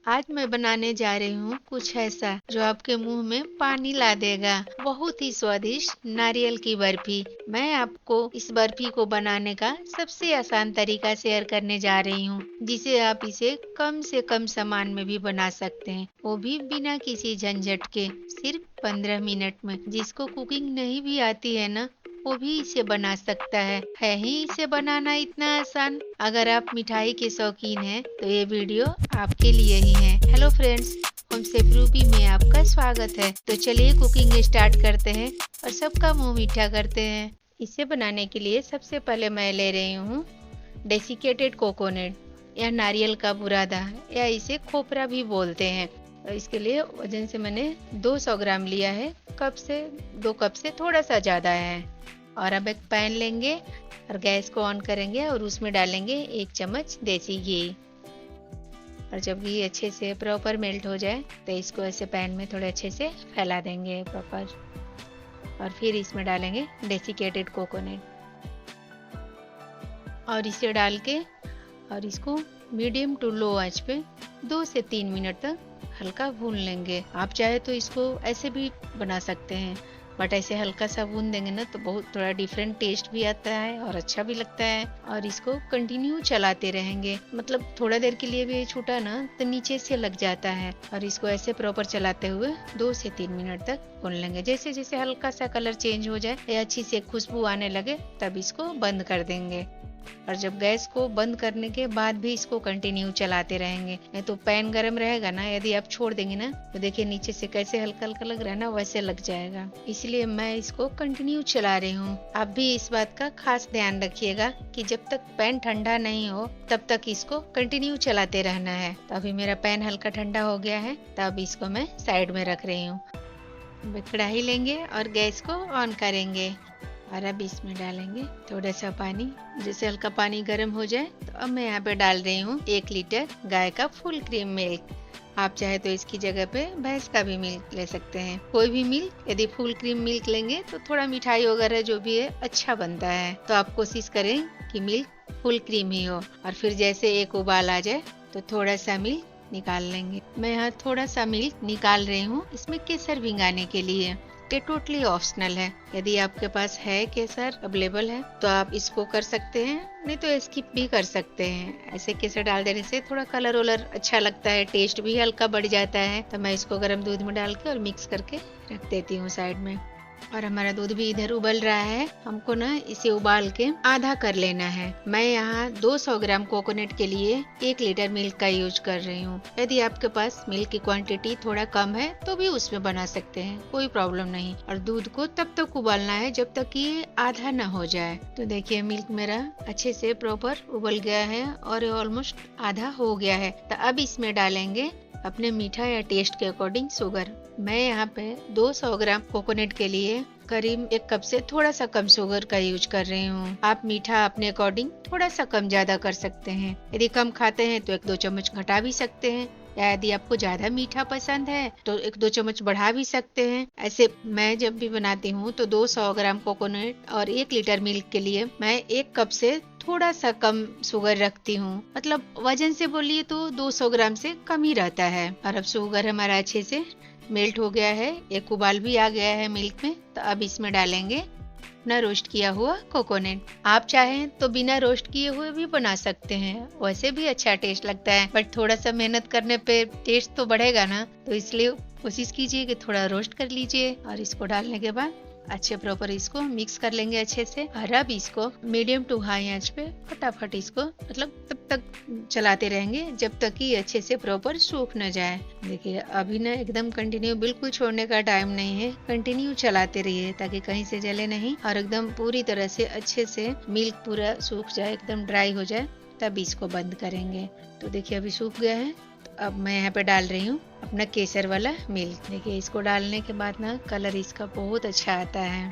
आज मैं बनाने जा रही हूँ कुछ ऐसा जो आपके मुंह में पानी ला देगा। बहुत ही स्वादिष्ट नारियल की बर्फी। मैं आपको इस बर्फी को बनाने का सबसे आसान तरीका शेयर करने जा रही हूँ, जिसे आप इसे कम से कम सामान में भी बना सकते हैं, वो भी बिना किसी झंझट के, सिर्फ 15 मिनट में। जिसको कुकिंग नहीं भी आती है ना, वो भी इसे बना सकता है ही इसे बनाना इतना आसान। अगर आप मिठाई के शौकीन हैं तो ये वीडियो आपके लिए ही है। Hello friends, home chef Ruby में आपका स्वागत है। तो चलिए कुकिंग स्टार्ट करते हैं और सबका मुंह मीठा करते हैं। इसे बनाने के लिए सबसे पहले मैं ले रही हूँ डेसिकेटेड कोकोनट या नारियल का बुरादा, या इसे खोपरा भी बोलते हैं। इसके लिए वजन से मैंने 200 ग्राम लिया है। कप से 2 कप से थोड़ा सा ज़्यादा है। और अब एक पैन लेंगे और गैस को ऑन करेंगे और उसमें डालेंगे 1 चम्मच देसी घी। और जब घी अच्छे से प्रॉपर मेल्ट हो जाए तो इसको ऐसे पैन में थोड़े अच्छे से फैला देंगे प्रॉपर। और फिर इसमें डालेंगे डेसिकेटेड कोकोनट और इसे डाल के और इसको मीडियम टू लो आंच पे 2 से 3 मिनट तक हल्का भून लेंगे। आप चाहे तो इसको ऐसे भी बना सकते हैं, बट ऐसे हल्का सा भून देंगे ना तो बहुत थोड़ा डिफरेंट टेस्ट भी आता है और अच्छा भी लगता है। और इसको कंटिन्यू चलाते रहेंगे, मतलब थोड़ा देर के लिए भी छूटा ना तो नीचे से लग जाता है। और इसको ऐसे प्रॉपर चलाते हुए 2 से 3 मिनट तक भून लेंगे। जैसे जैसे हल्का सा कलर चेंज हो जाए या अच्छी से खुशबू आने लगे तब इसको बंद कर देंगे। और जब गैस को बंद करने के बाद भी इसको कंटिन्यू चलाते रहेंगे, नहीं तो पैन गरम रहेगा ना, यदि आप छोड़ देंगे ना तो देखिए नीचे से कैसे हल्का हल्का लग रहा है ना, वैसे लग जाएगा। इसलिए मैं इसको कंटिन्यू चला रही हूँ। आप भी इस बात का खास ध्यान रखिएगा कि जब तक पैन ठंडा नहीं हो तब तक इसको कंटिन्यू चलाते रहना है। तो अभी मेरा पैन हल्का ठंडा हो गया है, तब इसको मैं साइड में रख रही हूँ। कढ़ाई लेंगे और गैस को ऑन करेंगे और अब इसमें डालेंगे थोड़ा सा पानी। जैसे हल्का पानी गर्म हो जाए तो अब मैं यहाँ पे डाल रही हूँ 1 लीटर गाय का फुल क्रीम मिल्क। आप चाहे तो इसकी जगह पे भैंस का भी मिल्क ले सकते हैं, कोई भी मिल्क। यदि फुल क्रीम मिल्क लेंगे तो थोड़ा मिठाई वगैरह जो भी है अच्छा बनता है, तो आप कोशिश करें कि मिल्क फुल क्रीम ही हो। और फिर जैसे एक उबाल आ जाए तो थोड़ा सा मिल्क निकाल लेंगे। मैं यहाँ थोड़ा सा मिल्क निकाल रही हूँ इसमें केसर भिंगाने के लिए। ये टोटली ऑप्शनल है। यदि आपके पास है केसर अवेलेबल है तो आप इसको कर सकते हैं, नहीं तो स्किप भी कर सकते हैं। ऐसे केसर डाल देने से थोड़ा कलर वलर अच्छा लगता है, टेस्ट भी हल्का बढ़ जाता है। तो मैं इसको गर्म दूध में डाल के और मिक्स करके रख देती हूँ साइड में। और हमारा दूध भी इधर उबल रहा है। हमको ना इसे उबाल के आधा कर लेना है। मैं यहाँ 200 ग्राम कोकोनट के लिए 1 लीटर मिल्क का यूज कर रही हूँ। यदि आपके पास मिल्क की क्वांटिटी थोड़ा कम है तो भी उसमें बना सकते हैं, कोई प्रॉब्लम नहीं। और दूध को तब तक उबालना है जब तक ये आधा ना हो जाए। तो देखिए मिल्क मेरा अच्छे से प्रॉपर उबल गया है और ऑलमोस्ट आधा हो गया है। तो अब इसमें डालेंगे अपने मीठा या टेस्ट के अकॉर्डिंग शुगर। मैं यहाँ पे 200 ग्राम कोकोनट के लिए करीब 1 कप से थोड़ा सा कम शुगर का यूज कर रही हूँ। आप मीठा अपने अकॉर्डिंग थोड़ा सा कम ज्यादा कर सकते हैं। यदि कम खाते हैं तो 1-2 चम्मच घटा भी सकते हैं, या यदि आपको ज्यादा मीठा पसंद है तो 1-2 चम्मच बढ़ा भी सकते हैं। ऐसे मैं जब भी बनाती हूँ तो 200 ग्राम कोकोनट और 1 लीटर मिल्क के लिए मैं 1 कप से थोड़ा सा कम शुगर रखती हूँ। मतलब वजन से बोलिए तो 200 ग्राम से कम ही रहता है। और अब शुगर हमारा अच्छे से मेल्ट हो गया है, एक उबाल भी आ गया है मिल्क में। तो अब इसमें डालेंगे अपना रोस्ट किया हुआ कोकोनट। आप चाहें तो बिना रोस्ट किए हुए भी बना सकते हैं, वैसे भी अच्छा टेस्ट लगता है। बट थोड़ा सा मेहनत करने पे टेस्ट तो बढ़ेगा ना, तो इसलिए कोशिश कीजिए कि थोड़ा रोस्ट कर लीजिए। और इसको डालने के बाद अच्छे प्रॉपर इसको मिक्स कर लेंगे अच्छे से। और अब इसको मीडियम टू हाई आंच पे फटाफट इसको मतलब तब तक चलाते रहेंगे जब तक कि अच्छे से प्रॉपर सूख न जाए। देखिए अभी ना एकदम कंटिन्यू, बिल्कुल छोड़ने का टाइम नहीं है, कंटिन्यू चलाते रहिए ताकि कहीं से जले नहीं। और एकदम पूरी तरह से अच्छे से मिल्क पूरा सूख जाए, एकदम ड्राई हो जाए, तब इसको बंद करेंगे। तो देखिए अभी सूख गया है। अब मैं यहाँ पे डाल रही हूँ अपना केसर वाला मिल्क। देखिए इसको डालने के बाद ना कलर इसका बहुत अच्छा आता है।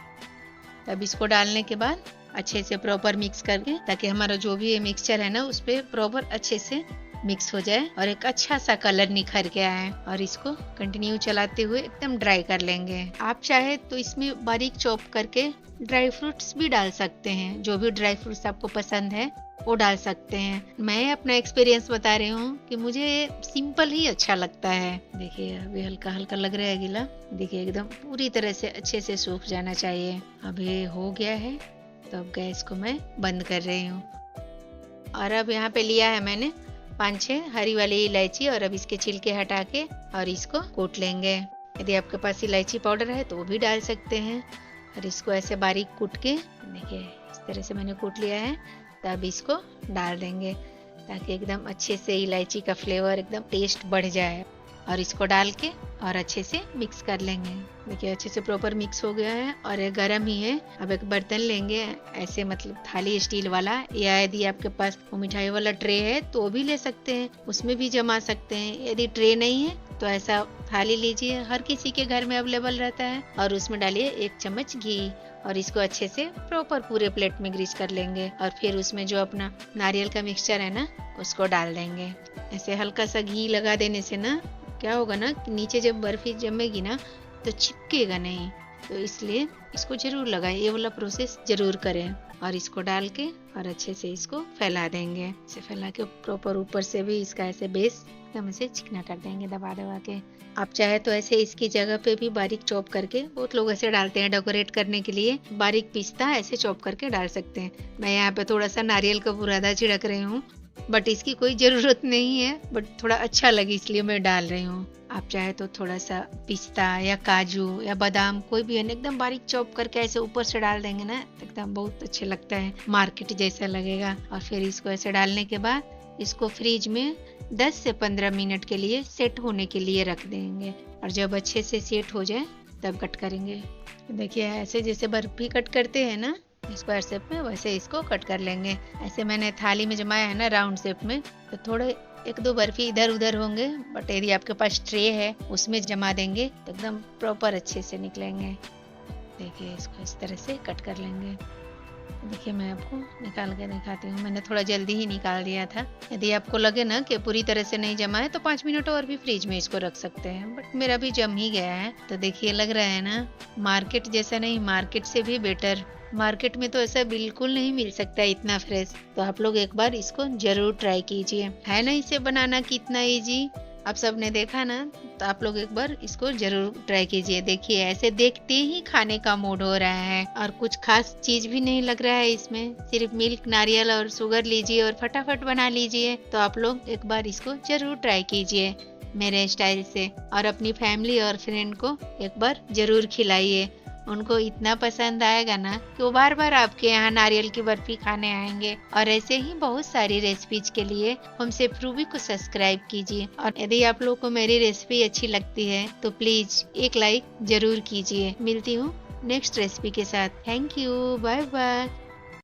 तब इसको डालने के बाद अच्छे से प्रॉपर मिक्स करके, ताकि हमारा जो भी मिक्सचर है ना उस पे प्रॉपर अच्छे से मिक्स हो जाए और एक अच्छा सा कलर निखर गया है। और इसको कंटिन्यू चलाते हुए एकदम ड्राई कर लेंगे। आप चाहे तो इसमें बारीक चॉप करके ड्राई फ्रूट्स भी डाल सकते हैं, जो भी ड्राई फ्रूट्स आपको पसंद है वो डाल सकते हैं। मैं अपना एक्सपीरियंस बता रही हूँ कि मुझे सिंपल ही अच्छा लगता है। देखिए अभी हल्का हल्का लग रहा है गीला, देखिए एकदम पूरी तरह से अच्छे से सूख जाना चाहिए। अभी हो गया है, तो अब गैस को मैं बंद कर रही हूँ। और अब यहाँ पे लिया है मैंने 5-6 हरी वाली इलायची, और अब इसके छिलके हटा के और इसको कूट लेंगे। यदि आपके पास इलायची पाउडर है तो वो भी डाल सकते हैं। और इसको ऐसे बारीक कूट के, देखिए इस तरह से मैंने कूट लिया है। तो अब इसको डाल देंगे ताकि एकदम अच्छे से इलायची का फ्लेवर एकदम टेस्ट बढ़ जाए। और इसको डाल के और अच्छे से मिक्स कर लेंगे। देखिए अच्छे से प्रॉपर मिक्स हो गया है और ये गर्म ही है। अब एक बर्तन लेंगे, ऐसे मतलब थाली स्टील वाला, या यदि आपके पास वो मिठाई वाला ट्रे है तो भी ले सकते हैं, उसमें भी जमा सकते हैं। यदि ट्रे नहीं है तो ऐसा थाली लीजिए, हर किसी के घर में अवेलेबल रहता है, और उसमें डालिए 1 चम्मच घी और इसको अच्छे से प्रॉपर पूरे प्लेट में ग्रीस कर लेंगे। और फिर उसमें जो अपना नारियल का मिक्सचर है ना, उसको डाल देंगे। ऐसे हल्का सा घी लगा देने से ना क्या होगा ना, नीचे जब बर्फी जमेगी ना तो चिपकेगा नहीं, तो इसलिए इसको जरूर लगाएं, ये वाला प्रोसेस जरूर करें। और इसको डाल के और अच्छे से इसको फैला देंगे। इसे फैला के प्रॉपर ऊपर से भी इसका ऐसे बेस एकदम ऐसे चिकना कर देंगे दबा दबा के। आप चाहे तो ऐसे इसकी जगह पे भी बारीक चॉप करके, बहुत लोग ऐसे डालते हैं डेकोरेट करने के लिए, बारीक पिस्ता ऐसे चॉप करके डाल सकते हैं। मैं यहाँ पे थोड़ा सा नारियल का बुरादा छिड़क रही हूँ, बट इसकी कोई जरूरत नहीं है, बट थोड़ा अच्छा लगे इसलिए मैं डाल रही हूँ। आप चाहे तो थोड़ा सा पिस्ता या काजू या बादाम कोई भी है एकदम बारीक चॉप करके ऐसे ऊपर से डाल देंगे ना, एकदम बहुत अच्छा लगता है, मार्केट जैसा लगेगा। और फिर इसको ऐसे डालने के बाद इसको फ्रिज में 10 से 15 मिनट के लिए सेट होने के लिए रख देंगे। और जब अच्छे से सेट हो जाए तब कट करेंगे। देखिए ऐसे जैसे बर्फी कट करते हैं ना स्क्वायर शेप में, वैसे इसको कट कर लेंगे। ऐसे मैंने थाली में जमाया है ना राउंड शेप में, तो थोड़े 1-2 बर्फी इधर उधर होंगे, बट यदि आपके पास ट्रे है उसमें जमा देंगे तो एकदम प्रॉपर अच्छे से निकलेंगे। देखिए इसको इस तरह से कट कर लेंगे। देखिए मैं आपको निकाल के दिखाती हूँ, मैंने थोड़ा जल्दी ही निकाल दिया था। यदि आपको लगे ना कि पूरी तरह से नहीं जमा है तो 5 मिनट और भी फ्रिज में इसको रख सकते हैं, बट मेरा भी जम ही गया है। तो देखिए लग रहा है ना मार्केट जैसा नहीं, मार्केट से भी बेटर। मार्केट में तो ऐसा बिल्कुल नहीं मिल सकता इतना फ्रेश। तो आप लोग एक बार इसको जरूर ट्राई कीजिए। है ना इसे बनाना कितना इजी, आप सबने देखा ना, तो आप लोग एक बार इसको जरूर ट्राई कीजिए। देखिए ऐसे देखते ही खाने का मूड हो रहा है, और कुछ खास चीज भी नहीं लग रहा है इसमें, सिर्फ मिल्क, नारियल और शुगर लीजिए और फटाफट बना लीजिए। तो आप लोग एक बार इसको जरूर ट्राई कीजिए मेरे स्टाइल से, और अपनी फैमिली और फ्रेंड को एक बार जरूर खिलाइए। उनको इतना पसंद आएगा ना कि वो बार बार आपके यहाँ नारियल की बर्फी खाने आएंगे। और ऐसे ही बहुत सारी रेसिपीज के लिए हमसे रूबी को सब्सक्राइब कीजिए। और यदि आप लोग को मेरी रेसिपी अच्छी लगती है तो प्लीज एक लाइक जरूर कीजिए। मिलती हूँ नेक्स्ट रेसिपी के साथ। Thank you, bye bye.